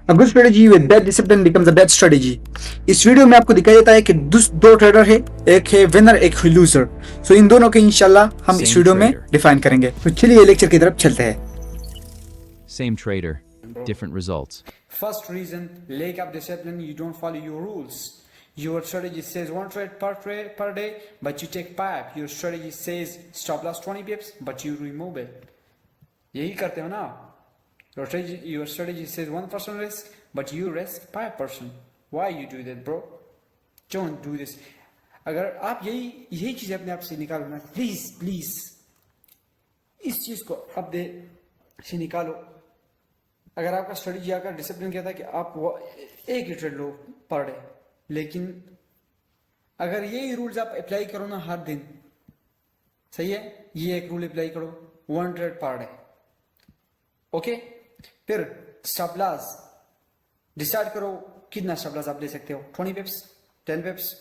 A good strategy with bad discipline becomes a bad strategy. इस video में आपको दिखाया जाता है कि दो ट्रेडर है, एक है विनर एक है लूजर. सो इन दोनों के इंशाल्लाह हम इस Same वीडियो में trader. डिफाइन करेंगे. तो चलिए लेक्चर की तरफ चलते हैं. Same trader, different results. First reason, lack of discipline, you don't follow your rules. Your strategy says one trade per day, but you take 5. Your strategy says stop loss 20 pips, but you remove it. यही करते हो ना. Your strategy says 1% risk, but you risk 5%. Why you do that, bro? Don't do this. अगर आप यही चीजें अपने आप से निकालो ना, प्लीज इस चीज को अपने से निकालो. अगर आपका स्ट्रेटजी आपका डिसिप्लिन कहता है कि आप वो एक ही ट्रेड लो पर डे, लेकिन अगर यही रूल्स आप अप्लाई करो ना हर दिन, सही है, ये एक रूल अप्लाई करो, 1 ट्रेड पर डे, ओके. फिर स्टॉप लॉस डिसाइड करो कितना स्टॉप लॉस आप ले सकते हो, 20 पिप्स 10 पिप्स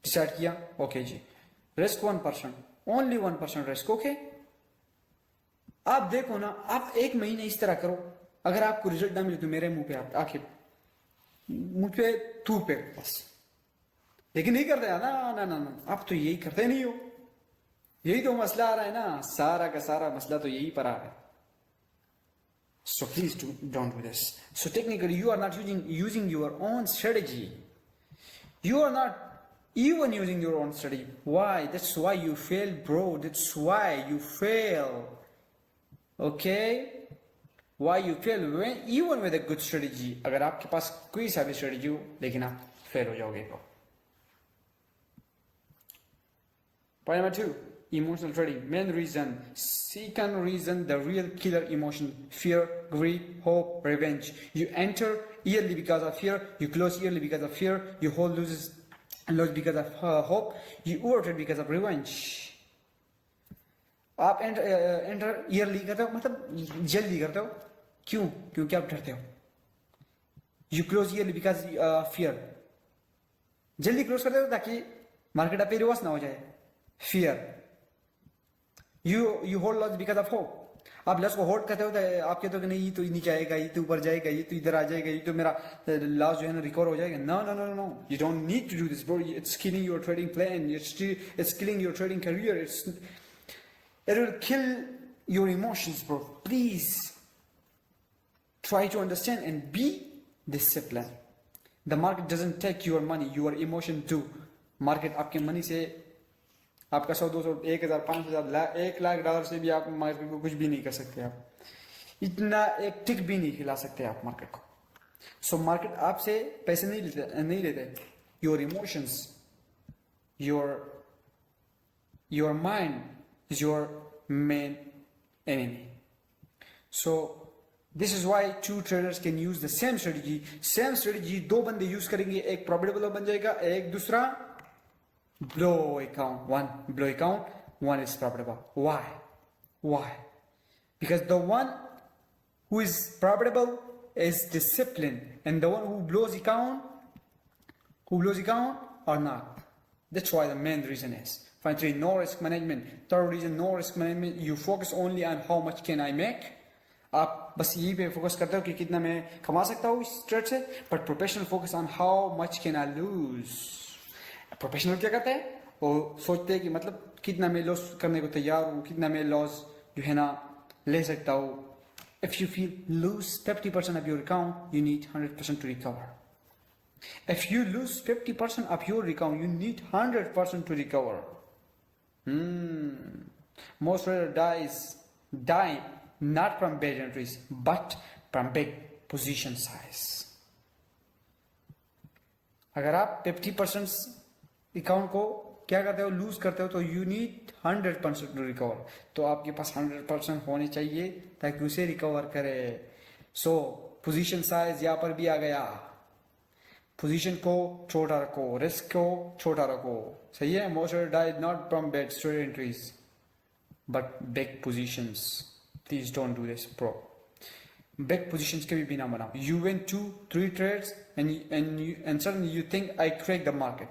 डिसाइड किया, ओके जी. Risk 1%, only 1% risk, okay. आप देखो ना, आप एक महीने इस तरह करो, अगर आपको रिजल्ट ना मिले तो मेरे मुंह पे आप आके मुंह पे थूक पे बस. लेकिन नहीं करते ना ना ना ना, आप तो यही करते नहीं हो. यही तो मसला आ रहा है ना, सारा का सारा मसला तो यही पर आ रहा है. So please don't do this. So technically you are not using your own strategy. You are not even using your own strategy. Why? That's why you fail, bro. That's why you fail. Okay? Why you fail even with a good strategy. अगर आपके पास कोई सा भी strategy हो, लेकिन आप fail हो जाओगे bro. Point number 2, emotional trading. Main reason, second reason, the real killer emotion: fear, greed, hope, revenge. You enter yearly because of fear, you close yearly because of fear, you hold loses because of hope, you overtrade because of revenge. आप enter yearly करते हो, मतलब जल्दी करते हो. क्यों? क्योंकि आप डरते हो. You close yearly because fear. जल्दी क्लोज करते हो ताकि मार्केट आप पे रिवर्स ना हो जाए. Fear. You hold loss because of hope. आप लॉस को होल्ड करते हो तो आप कहते हो कि नहीं ये तो नीचे आएगा, ये तो ऊपर जाएगा, ये तो इधर आ जाएगा, ये तो मेरा लॉस जो है ना रिकवर हो जाएगा. No no no no, you don't need to do this bro. It's killing your trading plan, it's killing your trading career. It will kill your emotions, bro. Please try to understand and be disciplined. The market doesn't take your money, your emotion too. Market आपके money से, आपका 100, 200, 1000, 5000, $1,00,000 से भी आप market को कुछ भी नहीं कर सकते. आप इतना एक टिक भी नहीं खिला सकते आप मार्केट को. सो मार्केट आपसे पैसे नहीं लेते. Your emotions, your mind is your main enemy. So this is why two traders can use the same strategy. Same strategy दो बंदे यूज करेंगे, एक प्रॉफिटेबल बन जाएगा, एक दूसरा blow account. One blow account, one is profitable. Why? Because the one who is profitable is disciplined, and the one who blows account or not. That's why the main reason is. Finally, no risk management. Third reason, no risk management. You focus only on how much can I make. आप बस यही पे focus करते हो कि कितना मैं कमा सकता हूँ इस ट्रेड से. But professional focus on how much can I lose. Professional क्या करते हैं, वो सोचते हैं कि मतलब कितना मैं लॉस करने को तैयार हूँ, कितना मैं लॉस जो है ना ले सकता हूँ. If you feel lose 50% of your account, you need 100% to recover. If you lose 50% of your account, you need 100% to recover. Most traders die not from bad entries, but from big position size. अगर आप 50% account को क्या करते हो, loose करते हो, तो you need 100% to recover. तो आपके पास 100% होने चाहिए ताकि उसे रिकवर करे. सो पोजीशन साइज यहाँ पर भी आ गया. पोजीशन को छोटा रखो, रिस्क को छोटा रखो, सही है. Most died not from bad straight entries but big positions. Please don't do this bro. Big positions कभी भी ना बनाओ. You win 2-3 trades and suddenly you think I crack the market.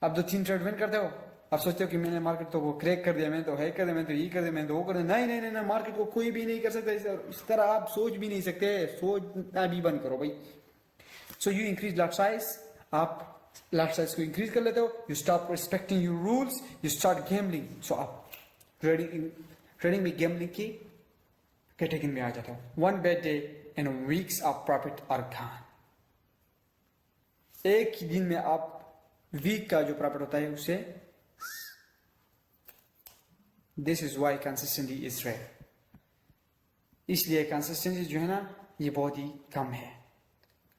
आप 2-3 ट्रेड विन करते हो, आप सोचते हो कि मैंने मार्केट तो वो क्रैक कर दिया, मैंने तो हैक कर दिया, मैंने तो ये कर दिया, मैंने तो वो कर दिया। नहीं नहीं नहीं नहीं, मार्केट को कोई भी नहीं कर सकता। इस तरह आप सोच भी नहीं सकते, सोचना भी बंद करो भाई। So you increase lot size, आप लॉट साइज को इंक्रीज कर लेते हो, you stop respecting your rules, you start gambling. So आप ट्रेडिंग में गैम्बलिंग की कैटेगरी में आ जाता हो। One bad day and weeks of profit are gone. एक ही दिन में आप वीक का जो प्रॉफिट होता है उसे, this is why consistency is rare. इसलिए कंसिस्टेंसी जो है ना ये बहुत ही कम है।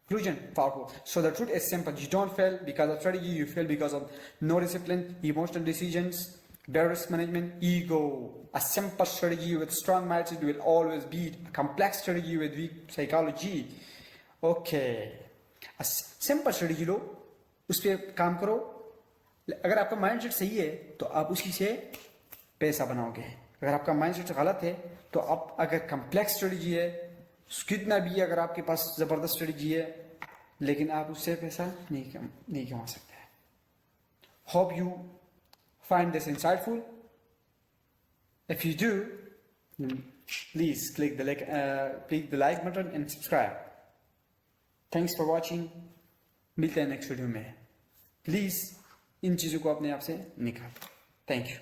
Conclusion, powerful. So the truth is simple. You don't fail because of strategy. You fail because of no discipline, emotional decisions, bad risk management, ego. A simple strategy with strong mindset will always beat a complex strategy with weak psychology. Okay. A simple strategy लो, उस पर काम करो। अगर आपका mindset सही है तो आप उसी से पैसा बनाओगे। अगर आपका माइंडसेट गलत है तो आप, अगर कम्प्लेक्स स्ट्रेटजी है, कितना भी अगर आपके पास जबरदस्त स्ट्रेटजी है, लेकिन आप उससे पैसा नहीं कमा सकते। Hope you find this insightful. If you do, please click the like button and subscribe. Thanks for watching. मिलते हैं नेक्स्ट वीडियो में। प्लीज इन चीजों को अपने आप से निकालो। Thank you.